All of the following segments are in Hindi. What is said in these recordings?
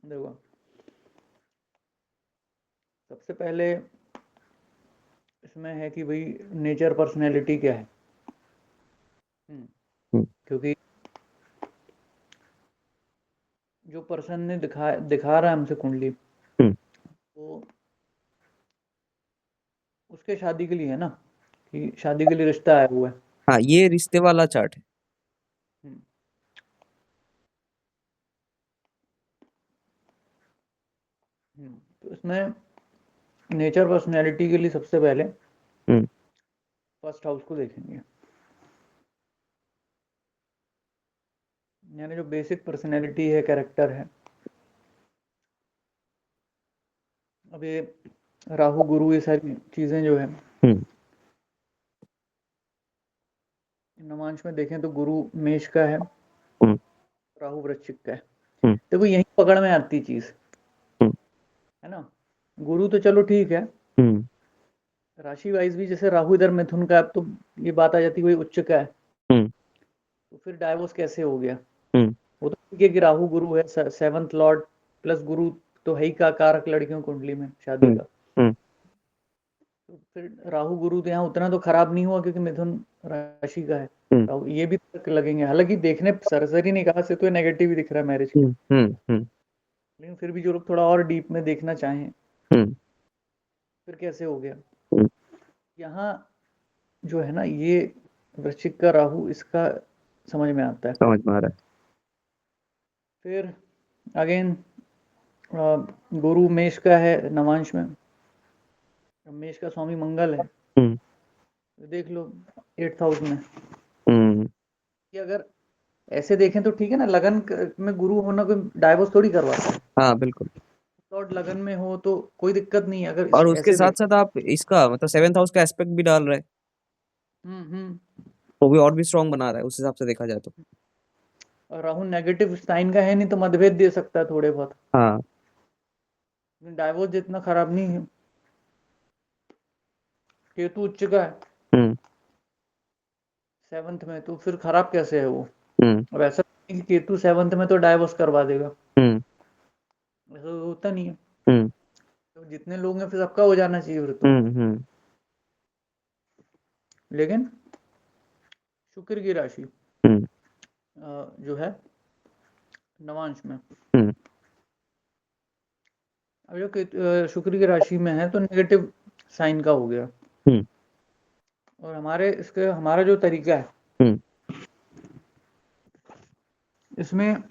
देखो, सबसे पहले इसमें है कि भाई नेचर पर्सनैलिटी क्या है। हम्म, क्योंकि जो पर्सन ने दिखा रहा है हमसे कुंडली, हम्म, वो उसके शादी के लिए है ना, कि शादी के लिए रिश्ता आया हुआ है। हाँ, ये रिश्ते वाला चार्ट है। हम्म, तो इसमें नेचर पर्सनैलिटी के लिए सबसे पहले हम्म, फर्स्ट हाउस को देखेंगे, यानी जो बेसिक पर्सनैलिटी है, कैरेक्टर है। अब ये राहु गुरु ये सारी चीज़ें जो है हम्म, नवांश में देखें तो गुरु मेष का है, हम्म, राहु वृश्चिक का है। हम्म, देखो यही पकड़ में आती चीज़ हम्म, है ना। गुरु तो चलो ठीक है, हम्म, राशि वाइज भी जैसे राहु इधर मिथुन का है, अब तो ये बात आ जाती है वही उच्च का है, हम्म, तो फिर डाइवोर्स कैसे हो गया। हम्म, वो तो ठीक है कि राहु गुरु है, सेवंथ लॉर्ड प्लस गुरु, तो है ही का कारक लड़कियों कुंडली में शादी हम्म, का। हम्म, तो फिर राहु गुरु तो यहाँ उतना तो खराब नहीं हुआ क्योंकि मिथुन राशि का है। हम्म, राहु ये भी तक लगेंगे, हालांकि देखने सरसरी निगाह से तो नेगेटिव ही दिख रहा है मैरिज के, हम्म, हम्म, लेकिन फिर भी जो लोग थोड़ा और डीप में देखना चाहें, हम्म, फिर कैसे हो गया हम्म, यहाँ, जो है ना ये वृश्चिक का राहु इसका समझ में आता है। समझ में आ रहा फिर अगेन गुरु मेष का है नवांश में, मेष का स्वामी मंगल है, है। तो देख लो 8th हाउस में, हम्म, कि अगर ऐसे देखें तो ठीक है ना, लगन में गुरु होना कोई डाइवोर्स थोड़ी करवाता है। हाँ बिल्कुल। लॉर्ड लगन में हो तो कोई दिक्कत नहीं है, अगर और उसके ऐसे साथ देखें। साथ आप इसका मतलब सेवेंथ हाउस का एस्पेक्ट भी डाल रहे हैं, वो भी और भी स्ट्रांग बना रहा है उस हिसाब से देखा जाए तो। और राहु नेगेटिव साइन का है नहीं तो मतभेद दे सकता है थोड़े बहुत, हाँ। डाइवोर्स जितना खराब नहीं है। केतु उच्च का है हम्म, 7th में, तो फिर खराब कैसे है वो। हम्म, अब ऐसा नहीं कि केतु 7th में तो डाइवोर्स करवा देगा, हम्म, ऐसा तो होता नहीं है। हम्म, तो जितने लोग हैं फिर सबका हो जाना चाहिए फिर तो। हम्म, हम्म, लेकिन शुक्र की राशि हम्म, जो है नवांश में, हम्म, अब जो शुक्र की राशि में है तो नेगेटिव साइन का हो गया। हम्म, और हमारा जो तरीका है हम्म, इसमें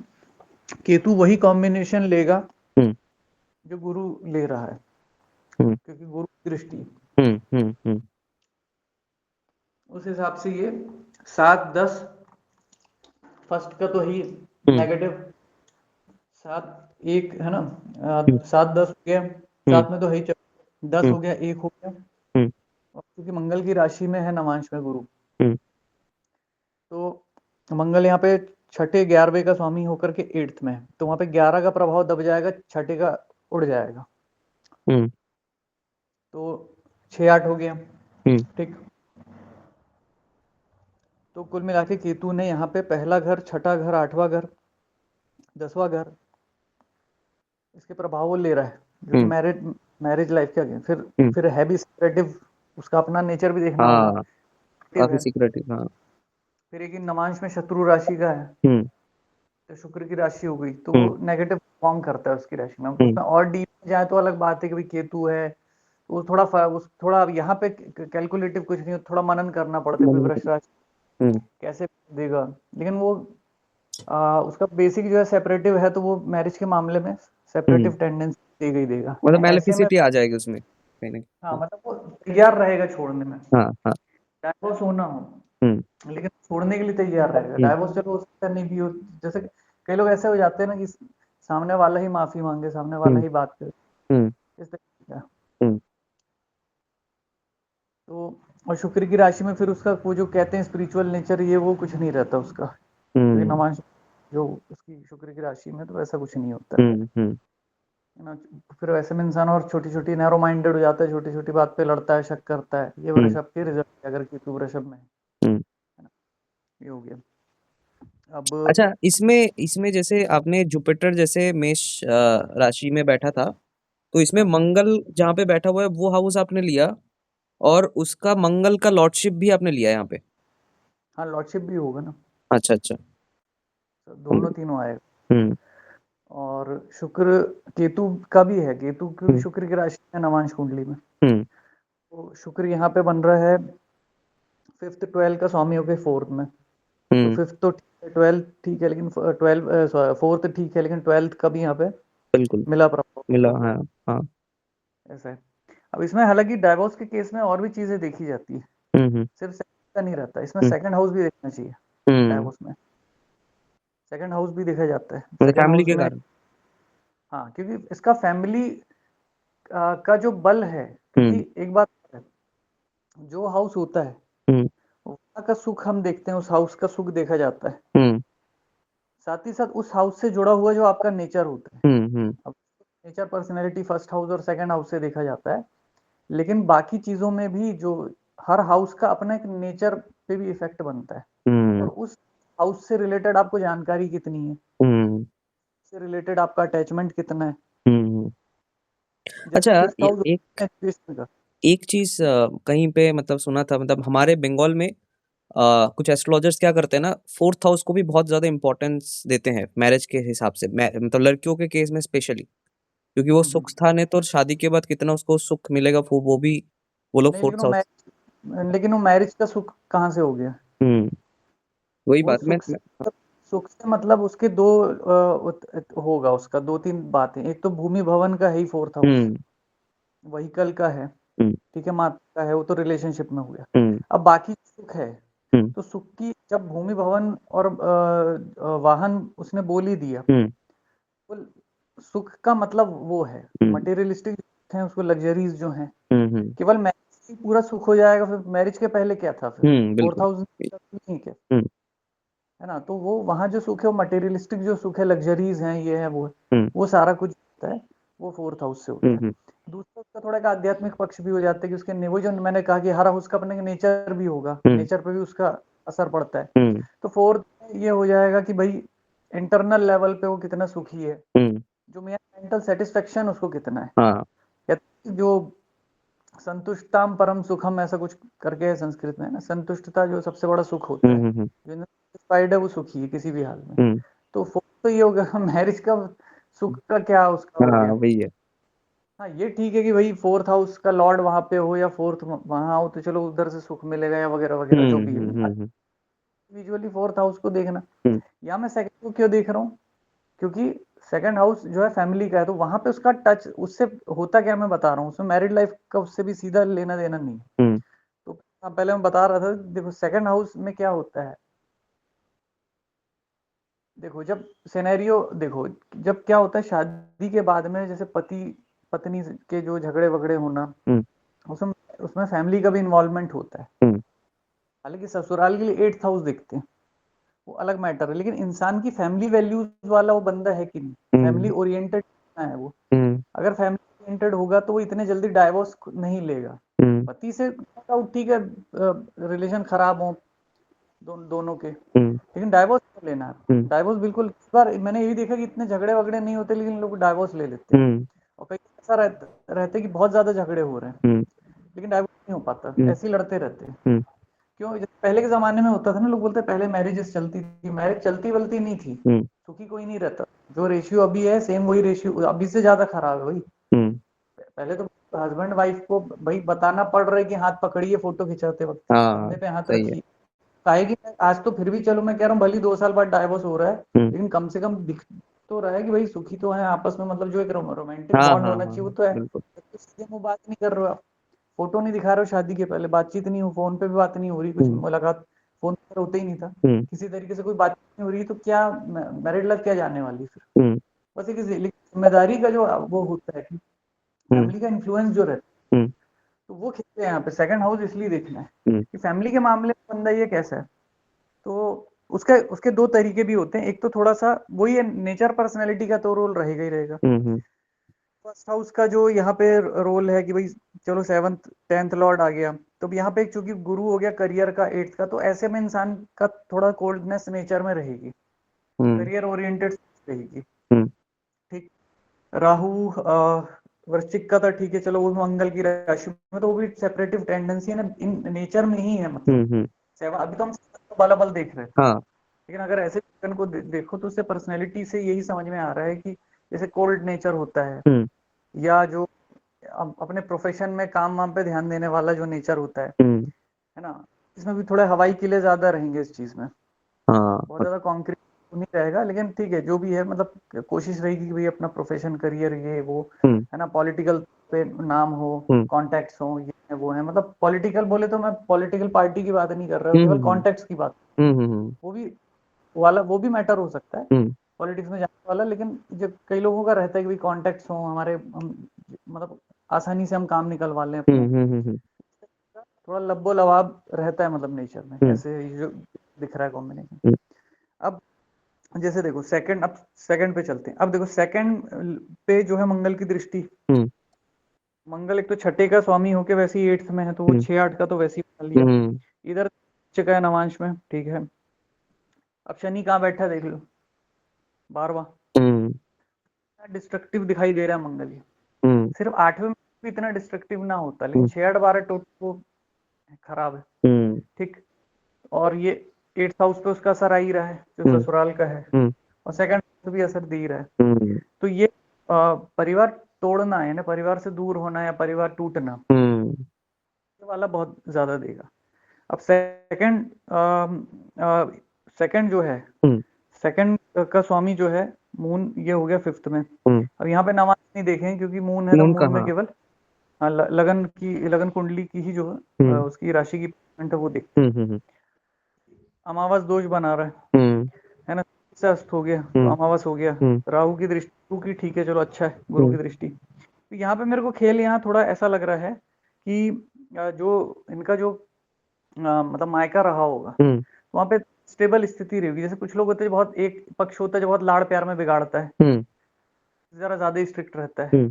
केतु वही कॉम्बिनेशन लेगा हम्म, जो गुरु ले रहा है, हम्म, क्योंकि गुरु की दृष्टि, हम्म, हम्म, हम्म, उस हिसाब से ये 7-10 फर्स्ट का तो ही हम्म, नेगेटिव, 7-1 है ना, हम्म, 7-10 हो गया, हम्म, 7 में तो है ही 10 हम्म, हो गया, 1 हो गया। हम्म, और क्योंकि मंगल की राशि में है नवांश में गुरु, हम्म, तो मंगल यहाँ पे छठे 11वें का स्वामी होकर के 8th में है, तो वहां पे 11 का प्रभाव दब जाएगा, छठे का उड़ जाएगा, हम्म, तो 6-8 हो गया। हम्म, ठीक, तो कुल मिला के केतु ने यहाँ पे पहला घर, छठा घर, 8वां घर, 10वां घर, इसके प्रभाव वो ले रहा है, जो कि हम्म, मैरिज लाइफ के आगे हम्म, फिर है भी सेपरेटिव, उसका अपना नेचर भी देखना होगा, हाँ, एक्टिव काफी है। सीक्रेटिव। हाँ। फिर एक नवांश में शत्रु राशि का है, हम्म, तो शुक्र की राशि हो गई, तो हम्म, वो नेगेटिव फॉर्म करता है उसकी राशि में। हम्म, उसमें और डीप जाए तो अलग बात है कि भाई केतु है, तो वो थोड़ा यहाँ पे कैलकुलेटिव कुछ नहीं, थोड़ा मनन करना पड़ता है भाई वृष राशि हम्म, कैसे देगा। लेकिन वो उसका बेसिक जो है सेपरेटिव है, तो वो मैरिज के मामले में हम्म, सेपरेटिव टेंडेंसी देगा ही देगा, मतलब यानी ऐसे में। मैलिफिसिटी आ जाएगी उसमें कहीं ना हाँ कहीं। मतलब वो तैयार रहेगा छोड़ने में, हाँ, हाँ, चाहे वो सोना हो, हम्म, लेकिन छोड़ने के लिए तैयार रहेगा। हम्म, डाइवोर्स चलो हो सकता है नहीं भी हो, जैसे कई लोग ऐसे हो जाते हैं ना कि सामने वाला ही माफी मांगे, सामने वाला हम्म, ही बात करे, हम्म, इस तरीके का। हम्म, तो और शुक्र की राशि में फिर उसका वो जो कहते हैं स्पिरिचुअल नेचर, ये वो कुछ नहीं रहता उसका, क्योंकि हम्म, नवांश जो उसकी शुक्र की राशि में, तो ऐसा कुछ नहीं होता हम्म, हम्म, है ना। फिर वैसे में इंसान और छोटी छोटी नैरो माइंडेड हो जाता है, छोटी छोटी बात पे लड़ता है, शक करता है। ये हम्म, वृषभ के रिजल्ट है, अगर केतु वृषभ में है हम्म, ना, ये हो गया। अब अच्छा, इसमें इसमें जैसे आपने जुपिटर जैसे मेष राशि में बैठा था, तो इसमें मंगल जहाँ पे बैठा हुआ है वो हाउस आपने लिया, और उसका मंगल का लॉर्डशिप भी आपने लिया यहाँ पे। हाँ, लॉर्डशिप भी होगा ना, अच्छा अच्छा। तो दोनों तीनों आएगा। हम्म और शुक्र केतु का भी है, केतु क्योंकि हम्म शुक्र की राशि है नवांश कुंडली में। हम्म तो शुक्र यहाँ पे बन रहा है 5th 12 का स्वामी होके 4th में। तो हम्म 5th तो ठीक है, 12th ठीक है, लेकिन 4th ठीक है, लेकिन 12th का भी यहाँ पे बिल्कुल। मिला प्रभाव मिला, होगा, हाँ। हाँ। ऐसा है। अब इसमें हालांकि डाइवोर्स के केस में और भी चीजें देखी जाती है, हम्म सिर्फ सेकंड का नहीं रहता, इसमें हम्म सेकंड हाउस भी देखना चाहिए। हम्म डाइवोर्स में सेकंड हाउस भी देखा जाता है, मतलब सेकंड फैमिली हाउस के में। कारण। हाँ, क्योंकि इसका फैमिली का जो बल है, क्योंकि हम्म एक बात है, जो हाउस होता है हम्म वहाँ का सुख हम देखते हैं, उस हाउस का सुख देखा जाता है, हम्म साथ ही साथ उस हाउस से जुड़ा हुआ जो आपका नेचर होता है। हम्म। अब नेचर पर्सनैलिटी फर्स्ट हाउस और सेकंड हाउस से देखा जाता है, लेकिन बाकी चीजों में भी जो हर हाउस का अपना एक नेचर पे भी इफेक्ट बनता है, हम्म और उस हाउस से रिलेटेड आपको जानकारी कितनी है, हम्म से रिलेटेड आपका अटैचमेंट कितना है। हम्म। जैसे अच्छा, 5th हाउस एक एजुकेशन का। एक चीज कहीं पे मतलब सुना था, मतलब हमारे बंगाल में कुछ एस्ट्रोलॉजर्स क्या करते हैं ना, फोर्थ हाउस को भी बहुत ज्यादा इंपॉर्टेंस देते हैं मैरिज के हिसाब से, मतलब लड़कियों के केस में स्पेशली, क्योंकि वो हम्म। सुख स्थान है, तो शादी के बाद कितना उसको सुख मिलेगा, वो भी वो लोग नहीं, फोर्थ हाउस। लेकिन वो मैरिज का सुख कहाँ से हो गया? हम्म। वही वो बात सुख से, सुख से मतलब उसके दो होगा, उसका दो तीन बातें। एक तो भूमि भवन का है ही फोर्थ हाउस, हम्म व्हीकल का है, हम्म ठीक है, माता का है, वो तो रिलेशनशिप में हो गया। हम्म अब बाकी सुख है, हम्म तो सुख की जब भूमि भवन और वाहन उसने बोल ही दिया, हम्म वो सुख का मतलब वो है हम्म मटेरियलिस्टिक है, उसको लग्जरीज जो है। हम्म केवल मैरिज ही पूरा सुख हो जाएगा? फिर मैरिज के पहले क्या था? फिर फोर्थ बिल्कुल। हाउस ठीक हम्म है ना? तो वो वहाँ जो सुख है वो मटेरियलिस्टिक जो सुख है, लग्जरीज हैं, ये है वो है, हम्म वो सारा कुछ होता है, वो फोर्थ हाउस से होता है। हम्म दूसरा उसका थोड़ा एक आध्यात्मिक पक्ष भी हो जाता है कि उसके वो जो मैंने कहा कि हर हाउस का अपने नेचर भी होगा, हम्म नेचर पे भी उसका असर पड़ता है। हम्म तो फोर्थ ये हो जाएगा कि भाई इंटरनल लेवल पे वो कितना सुखी है, हम्म। जो मेरा मेंटल सेटिस्फेक्शन उसको कितना है, हाँ। या जो संतुष्टाम परम सुखम, ऐसा कुछ करके है संस्कृत में, है ना, संतुष्टता जो सबसे बड़ा सुख होता है, हम्म। जो सेटिस्फाइड है वो सुखी है किसी भी हाल में। हम्म। तो फोर्थ तो ये हो गया मैरिज का सुख का क्या उसका हो हाँ, गया। वही है। हाँ, ये ठीक है कि भाई फोर्थ हाउस का लॉर्ड वहां पे हो या फोर्थ वहां हो, तो चलो उधर से सुख मिलेगा या वगैरह वगैरह जो भी है। हम्म। इंडिविजुअली फोर्थ हाउस को देखना, हम्म या मैं सेकंड को क्यों देख रहा हूँ, क्योंकि सेकंड हाउस जो है फैमिली का है, तो वहां पे उसका टच उससे होता क्या मैं बता रहा हूँ, उसमें मैरिड लाइफ का उससे भी सीधा लेना देना नहीं है। हम्म तो पहले मैं बता रहा था, देखो सेकंड हाउस में क्या होता है, देखो जब सिनेरियो देखो, जब क्या होता है शादी के बाद में, जैसे पति पत्नी के जो झगड़े वगड़े होना, हम्म उसमें उसमें फैमिली का भी इन्वॉल्वमेंट होता है। हम्म हालांकि ससुराल के लिए 8th हाउस देखते हैं, वो अलग मैटर है, लेकिन इंसान की फैमिली वैल्यूज वाला वो बंदा है कि नहीं, फैमिली हम्म ओरिएंटेड है वो। हम्म अगर फैमिली ओरिएंटेड होगा तो वो इतने जल्दी डाइवोर्स नहीं लेगा। हम्म पति से ठीक है, रिलेशन खराब हो दोनों के, हम्म लेकिन डाइवोर्स क्यों लेना है? हम्म डाइवोर्स बिल्कुल, इस बार मैंने ये भी देखा कि इतने झगड़े वगड़े नहीं होते, लेकिन लोग डाइवोर्स ले लेते हैं। हम्म और कई ऐसा रहते कि बहुत ज्यादा झगड़े हो रहे हैं, हम्म लेकिन डाइवोर्स नहीं हो पाता, हम्म ऐसे ही लड़ते रहते हैं। हम्म क्यों? जैसे पहले के जमाने में होता था ना, लोग बोलते हैं पहले मैरिजेस चलती थी, मैरिज चलती वलती नहीं थी, हम्म सुखी कोई नहीं रहता। जो रेशियो अभी है सेम वही रेशियो अभी से ज्यादा खराब है भाई। हम्म। पहले तो हस्बैंड वाइफ को भाई बताना पड़ रहा है कि हाथ पकड़िए फोटो खिंचाते वक्त, हाँ, कंधे पे हाथ सही है। रखिए। काहे कि आज तो फिर भी चलो मैं कह रहा हूँ, भले 2 साल बाद डाइवोर्स हो रहा है, हम्म। लेकिन कम से कम दिख तो रहा है कि भाई सुखी तो है आपस में, मतलब जो एक रोमांटिक हाँ बॉन्ड हाँ होना हाँ, चाहिए वो तो है। बिल्कुल। तो सीधे मुंह बात नहीं कर रहे हो आप, फोटो नहीं दिखा रहे हो, शादी के पहले बातचीत नहीं हो, फोन पे भी बात नहीं हो रही, कुछ हम्म मुलाकात फोन पर होता ही नहीं था, हम्म किसी तरीके से कोई बातचीत नहीं हो रही, तो क्या मैरिड लाइफ क्या जाने वाली फिर? हम्म बस एक जिम्मेदारी का जो वो होता है कि हम्म फैमिली का इन्फ्लुएंस जो रहता है, हम्म तो वो खींचते हैं यहाँ पे। सेकंड हाउस इसलिए देखना है हम्म कि फैमिली के मामले में बंदा ये कैसा है। तो उसके उसके दो तरीके भी होते हैं, एक तो थोड़ा सा वही है, नेचर पर्सनैलिटी का तो रोल रहेगा ही रहेगा। हम्म फर्स्ट हाउस का जो यहाँ पे रोल है कि भाई चलो 7th 10th लॉर्ड आ गया, तो अब यहाँ पे चूंकि गुरु हो गया करियर का 8th का, तो ऐसे में इंसान का थोड़ा कोल्डनेस नेचर में रहेगी, करियर ओरिएंटेड रहेगी। ठीक। राहु वृश्चिक का था, ठीक है चलो, वो मंगल की राशि में, तो वो भी सेपरेटिव टेंडेंसी है ना, इन नेचर में ही है मतलब। सेवन, अभी तो हम बल बल देख रहे थे, हाँ लेकिन अगर ऐसे पर्सन को देखो तो उससे पर्सनैलिटी से यही समझ में आ रहा है कि जैसे कोल्ड नेचर होता है, या जो अपने प्रोफेशन में काम वाम पे ध्यान देने वाला जो नेचर होता है ना, इसमें भी थोड़े हवाई किले ज्यादा रहेंगे इस चीज में, बहुत हाँ ज्यादा कॉन्क्रीट नहीं रहेगा, लेकिन ठीक है जो भी है, मतलब कोशिश रहेगी कि भाई अपना प्रोफेशन करियर ये वो, है ना, पॉलिटिकल पे नाम हो, कॉन्टेक्ट्स हो, ये है वो है, मतलब पॉलिटिकल बोले तो मैं पॉलिटिकल पार्टी की बात नहीं कर रहा हूँ, केवल कॉन्टेक्ट्स की बात, वो भी वो भी मैटर हो सकता है पॉलिटिक्स में जाने वाला, लेकिन जो कई लोगों का रहता है कि भाई कॉन्टेक्ट्स हो हमारे, हम मतलब आसानी से हम काम निकलवा लें अपने, थोड़ा लब्बो लवाब रहता है मतलब नेचर में, ऐसे ये जो दिख रहा है कॉम्बिनेशन। अब जैसे देखो सेकंड, अब सेकंड पे चलते हैं। अब देखो सेकंड पे जो है मंगल की दृष्टि, मंगल एक तो छठे का स्वामी होके वैसे ही 8th में है, तो वो 6-8 का तो वैसे ही बना लिया, इधर चुका है नवांश में, ठीक है। अब शनि कहाँ बैठा है देख लो, 12वां, डिस्ट्रक्टिव दिखाई दे रहा है मंगल ये, सिर्फ 8वें में भी इतना डिस्ट्रक्टिव ना होता, लेकिन 6-8-12 टोटल वो खराब है, ठीक। और ये 8th हाउस पे उसका असर आ ही रहा है जो ससुराल का है, और सेकंड हाउस भी असर दे ही रहा है, तो ये परिवार तोड़ना है ना, परिवार से दूर होना या परिवार टूटना, ये वाला बहुत ज्यादा देगा। अब सेकंड जो है, सेकंड का स्वामी जो है मून, ये हो गया 5th में। अब यहाँ पे नवांश नहीं देखें क्योंकि मून है, तो मून में केवल लगन कुंडली की ही जो उसकी राशि की है वो देखते हैं। अमावस दोष बना रहा है ना, से अस्त हो गया तो अमावस हो गया, राहु की दृष्टि की, ठीक है चलो अच्छा है, गुरु की दृष्टि। तो यहाँ पे मेरे को खेल यहाँ थोड़ा ऐसा लग रहा है कि जो इनका जो मतलब मायका रहा होगा, वहां पे स्टेबल स्थिति रहेगी। जैसे कुछ लोग होते हैं, बहुत एक पक्ष होता है जो बहुत लाड़ प्यार में बिगाड़ता है, जरा ज्यादा ही स्ट्रिक्ट रहता है,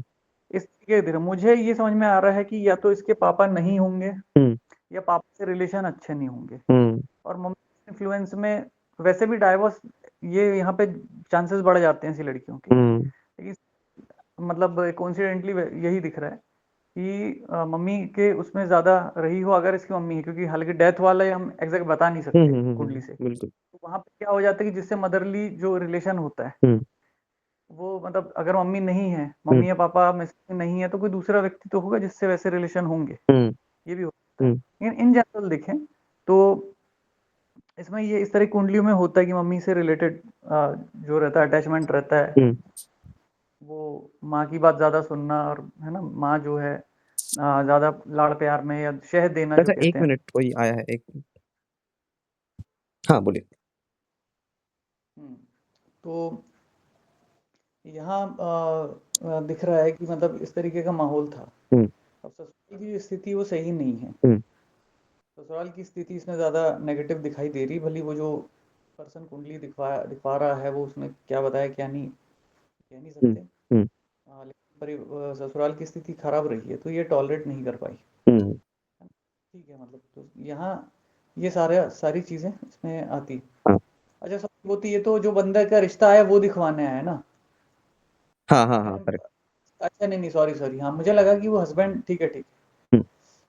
इस तरीके की मुझे ये समझ में आ रहा है कि या तो इसके पापा नहीं होंगे, या पापा से रिलेशन अच्छे नहीं होंगे, और मम्मी इन्फ्लुएंस में वैसे भी डाइवोर्स, ये यहाँ पे चांसेस बढ़ जाते हैं ऐसी लड़कियों के, लेकिन मतलब कोइंसिडेंटली यही दिख रहा है कि मम्मी के उसमें ज्यादा रही हो, अगर इसकी मम्मी है, क्योंकि हालांकि डेथ वाला हम एग्जैक्ट बता नहीं सकते कुंडली से, बिल्कुल तो वहां पे क्या हो जाता है कि जिससे मदरली जो रिलेशन होता है, वो मतलब अगर मम्मी नहीं है, मम्मी या पापा में से नहीं है, तो कोई दूसरा व्यक्ति तो होगा जिससे वैसे रिलेशन होंगे, ये भी हो सकता है। लेकिन इन जनरल देखें तो इसमें ये इस तरह की कुंडलियों में होता है कि मम्मी से रिलेटेड जो रहता है अटैचमेंट रहता है, वो माँ की बात ज्यादा सुनना, और है ना, माँ जो है ज्यादा लाड़ प्यार में या शहद देना जो अच्छा एक कहते हैं। मिनट, कोई आया है, एक मिनट। हाँ बोलिए। तो यहाँ दिख रहा है कि मतलब इस तरीके का माहौल था। अब ससुराल की स्थिति वो सही नहीं है, ससुराल की स्थिति इसमें ज्यादा नेगेटिव दिखाई दे रही, भली वो जो पर्सन कुंडली दिखा रहा है वो उसमें क्या बताया क्या नहीं कह नहीं सकते, लेकिन ससुराल की स्थिति खराब रही है, तो ये टॉलरेट नहीं कर पाई, ठीक है, मतलब तो यहाँ ये सारी चीजें इसमें आती। अच्छा सब होती है, तो जो बंदा का रिश्ता आया वो दिखवाने आया ना, हाँ हाँ हाँ, मैंने, करेक्ट। अच्छा नहीं नहीं, सॉरी सॉरी, हाँ मुझे लगा कि वो हस्बैंड, ठीक है ठीक है,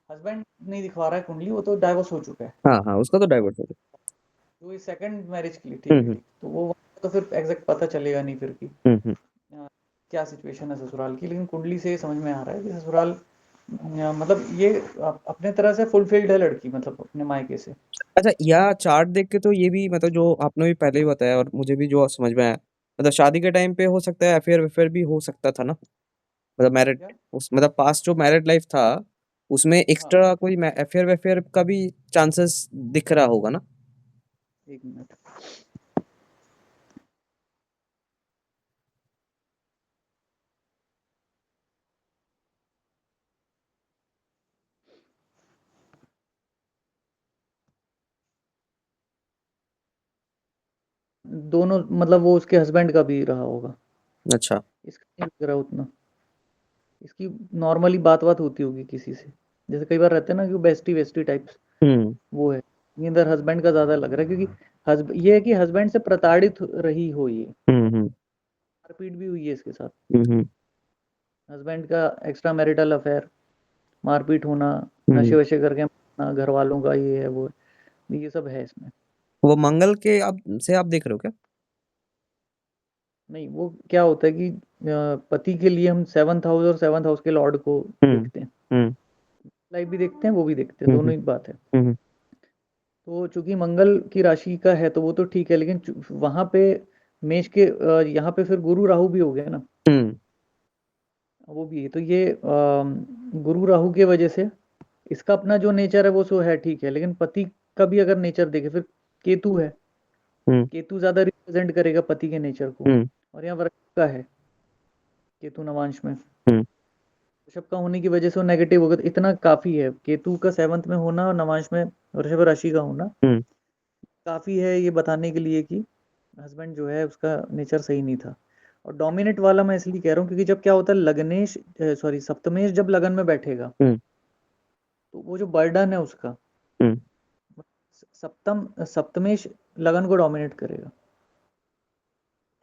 हस्बैंड नहीं दिखवा रहा है कुंडली, वो तो डाइवोर्स हो चुका है, हाँ हाँ, उसका तो डाइवर्ट हो तो ये सेकंड मैरिज के लिए, ठीक है गया। ठीक, तो वो तो फिर एग्जैक्ट पता चलेगा नहीं फिर कि क्या सिचुएशन है ससुराल की, लेकिन कुंडली से ये समझ में आ रहा है कि ससुराल मतलब ये अपने तरह से फुलफिल्ड है लड़की, मतलब अपने मायके से। अच्छा, या चार्ट देख के तो ये भी मतलब जो आपने भी पहले ही बताया और मुझे भी जो समझ में आया, मतलब शादी के टाइम पे हो सकता है अफेयर वेफेयर भी हो सकता था ना, मतलब मैरिड, क्या? उस मतलब पास्ट जो मैरिड लाइफ था उसमें हाँ, एक्स्ट्रा कोई अफेयर वेफेयर का भी चांसेस दिख रहा होगा ना। एक मिनट, दोनों मतलब वो उसके हस्बैंड का भी रहा होगा, अच्छा। इसका नहीं लग रहा उतना, इसकी नॉर्मली बात बात होती होगी किसी से, जैसे कई बार रहते हैं ना कि बेस्टी वेस्टी टाइप्स, वो है। इधर हस्बैंड का ज्यादा लग रहा है, क्योंकि ये है कि हस्बैंड से प्रताड़ित रही हो ये, मारपीट भी हुई है इसके साथ, हस्बैंड का एक्स्ट्रा मैरिटल अफेयर, मारपीट होना, नशे वशे करके मारना, घर वालों का ये है वो है, ये सब है इसमें। वो मंगल के आप देख रहे हो क्या? नहीं, वो क्या होता है कि पति के लिए हम 7th हाउस और 7th हाउस के लॉर्ड को देखते हैं, लाइफ भी देखते हैं, वो भी देखते हैं, दोनों ही बात है। तो चूंकि मंगल की राशि का है तो वो तो ठीक है, लेकिन वहां पे मेष के यहाँ पे फिर गुरु राहु भी हो गया ना, वो भी है। तो ये गुरु राहु के वजह से इसका अपना जो नेचर है वो सो है ठीक है, लेकिन पति का भी अगर नेचर देखे, फिर केतु है, केतु ज्यादा रिप्रेजेंट करेगा पति के नेचर को, और यहाँ वृषभ का है केतु नवांश में, वृषभ का होने की वजह से वो नेगेटिव होगा, तो इतना काफी है केतु का 7th में होना और नवांश में वृषभ राशि का होना काफी है ये बताने के लिए कि हस्बैंड जो है उसका नेचर सही नहीं था। और डोमिनेट वाला मैं इसलिए कह रहा हूँ क्योंकि जब क्या होता है लग्नेश सॉरी सप्तमेश जब लगन में बैठेगा तो वो जो बर्डन है उसका सप्तमेश लगन को डोमिनेट करेगा,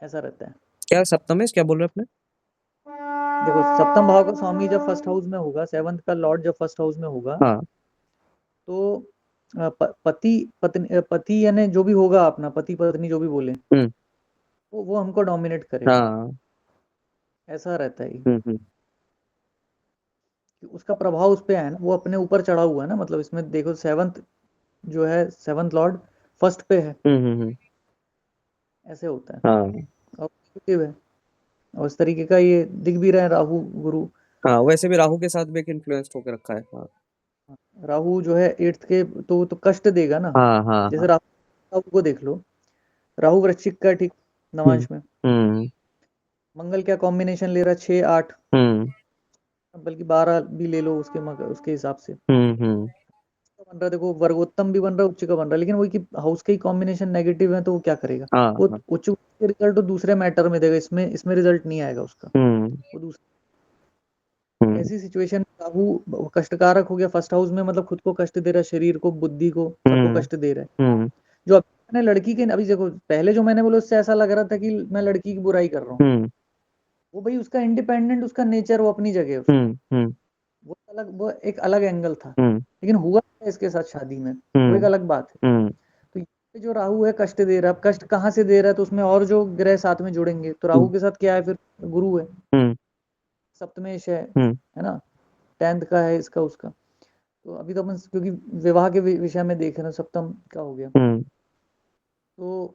ऐसा रहता है। क्या सप्तमेश क्या बोल रहे हैं देखो, सप्तम भाव का स्वामी जब फर्स्ट हाउस में होगा, 7th का लॉर्ड जब फर्स्ट हाउस में होगा, तो पति यानी जो भी होगा अपना पति पत्नी जो भी बोले वो हमको डोमिनेट करेगा, ऐसा रहता है। उसका प्रभाव उस पे है ना, वो अपने ऊपर चढ़ा हुआ है ना, मतलब इसमें देखो 7th जो है 7th लॉर्ड फर्स्ट पे है, ऐसे होता है और पॉजिटिव है, और इस तरीके का ये दिख भी रहा है राहु गुरु। वैसे भी राहु के साथ भी एक इन्फ्लुएंस होकर रखा है। राहु जो है 8th के तो कष्ट देगा ना, जैसे राहु को देख लो, राहु वृश्चिक का ठीक नवांश में, मंगल क्या कॉम्बिनेशन ले रहा है 6-8, बल्कि 12 भी ले लो उसके हिसाब से बन रहा है। देखो वर्गोत्तम भी बन रहा है, उच्च का बन रहा है, लेकिन वही कि हाउस के ही कॉम्बिनेशन नेगेटिव है तो वो क्या करेगा, वो उच्च के रिजल्ट तो दूसरे मैटर में देगा, इसमें रिजल्ट नहीं आएगा उसका, वो दूसरा। ऐसी सिचुएशन राहु कष्टकारक हो गया फर्स्ट हाउस में, मतलब खुद को कष्ट दे रहा है, शरीर को, बुद्धि को, सबको कष्ट दे रहा है। जो अभी मैंने लड़की के अभी देखो, पहले जो मैंने बोला उससे ऐसा लग रहा था कि मैं लड़की की बुराई कर रहा हूँ, वो भाई उसका इंडिपेंडेंट, उसका नेचर वो अपनी जगह है, वो एक अलग एंगल था, लेकिन हुआ इसके साथ शादी में, वो एक अलग बात है। तो ये जो राहु है कष्ट दे रहा है, कष्ट कहाँ से दे रहा है, तो उसमें और जो ग्रह साथ में जुड़ेंगे, तो राहु के साथ क्या है, फिर गुरु है, सप्तमेश है ना, 10th का है इसका उसका। तो अभी तो अपन क्योंकि विवाह के विषय में देख रहे हैं, सप्तम का हो गया, तो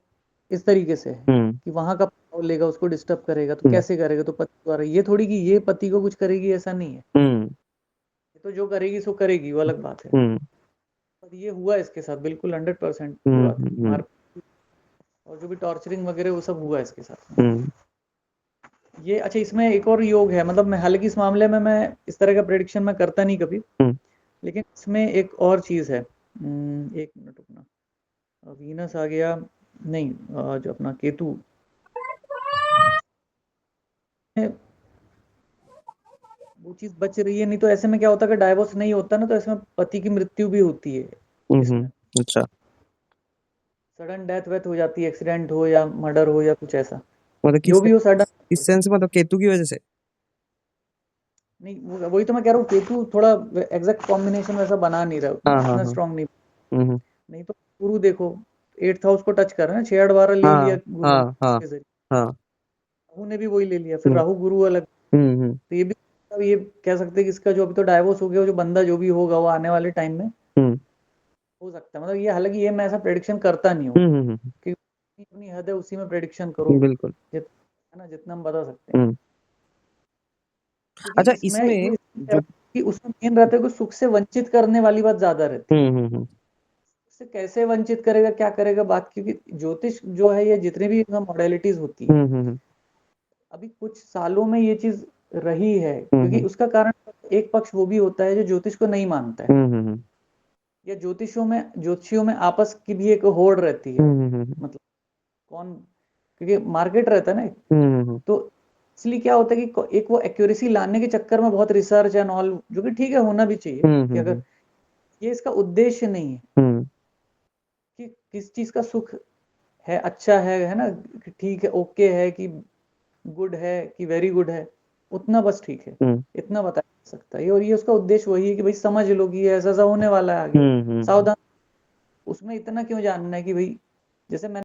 इस तरीके से है कि वहां का प्रभाव लेगा, उसको डिस्टर्ब करेगा, तो कैसे करेगा, तो पति द्वारा। ये थोड़ी कि ये पति को कुछ करेगी, ऐसा नहीं है, ये तो जो करेगी सो करेगी, वो अलग बात है। पर ये हुआ इसके साथ बिल्कुल 100% हुआ था, और जो भी टॉर्चरिंग वगैरह वो सब हुआ इसके साथ। ये अच्छा, इसमें एक और योग है, मतलब मैं हालांकि इस मामले में मैं इस तरह का प्रेडिक्शन मैं करता नहीं कभी, लेकिन इसमें एक और चीज है, एक मिनट रुकना, वीनस आ गया, नहीं जो अपना केतु, वो चीज बच रही है, नहीं तो ऐसे में क्या होता है कि डाइवोर्स नहीं होता ना, तो इसमें पति की मृत्यु भी होती है इसमें, अच्छा, सडन डेथ वेथ हो जाती है, एक्सीडेंट हो या मर्डर हो या कुछ ऐसा, मतलब जो भी हो सडन। इस सेंस मतलब केतु की वजह से नहीं, वही तो मैं कह रहा हूँ, केतु थोड़ा एग्जैक्ट कॉम्बिनेशन वैसा बना नहीं रहा, इतना स्ट्रांग नहीं, नहीं तो गुरु देखो 8th हाउस को टच कर रहा है ना, 6-8-12 ले लिया गुरु के जरिए, राहु ने भी वही ले लिया, फिर राहु गुरु अलग, तो ये भी ये कह सकते हैं कि इसका जो अभी तो डाइवोर्स हो गया, जो बंदा जो भी होगा वो आने वाले टाइम में हो सकता है, मतलब ये हालांकि ये मैं ऐसा प्रेडिक्शन करता नहीं हूँ, कि अपनी हद है उसी में प्रेडिक्शन करो, बिल्कुल है ना, जितना हम बता सकते हैं। अच्छा, इसमें जो कि उसमें मेन रहता है कि सुख से वंचित करने वाली बात ज्यादा रहती है, उससे कैसे वंचित करेगा, क्या करेगा बात, क्योंकि ज्योतिष जो है ये जितने भी मॉडलिटीज होती है, अभी कुछ सालों में ये चीज रही है, क्योंकि उसका कारण एक पक्ष वो भी होता है जो ज्योतिष को नहीं मानता है, या ज्योतिषियों में आपस की भी एक होड़ रहती है, मतलब कौन, क्योंकि मार्केट रहता है ना, तो इसलिए क्या होता है कि एक वो एक्यूरेसी लाने के चक्कर में बहुत रिसर्च एंड ऑल, जो कि ठीक है, होना भी चाहिए, कि अगर ये इसका उद्देश्य नहीं है कि किस चीज का सुख है, अच्छा है ना, कि ठीक है, ओके है, कि गुड है, कि वेरी गुड है, उतना बस ठीक है, इतना बता सकता है। और ये उसका उद्देश्य वही है कि भाई समझ लो कि ये ऐसा होने वाला है आगे, सावधान। उसमें इतना क्यों जानना है कि भाई, जैसे मैंने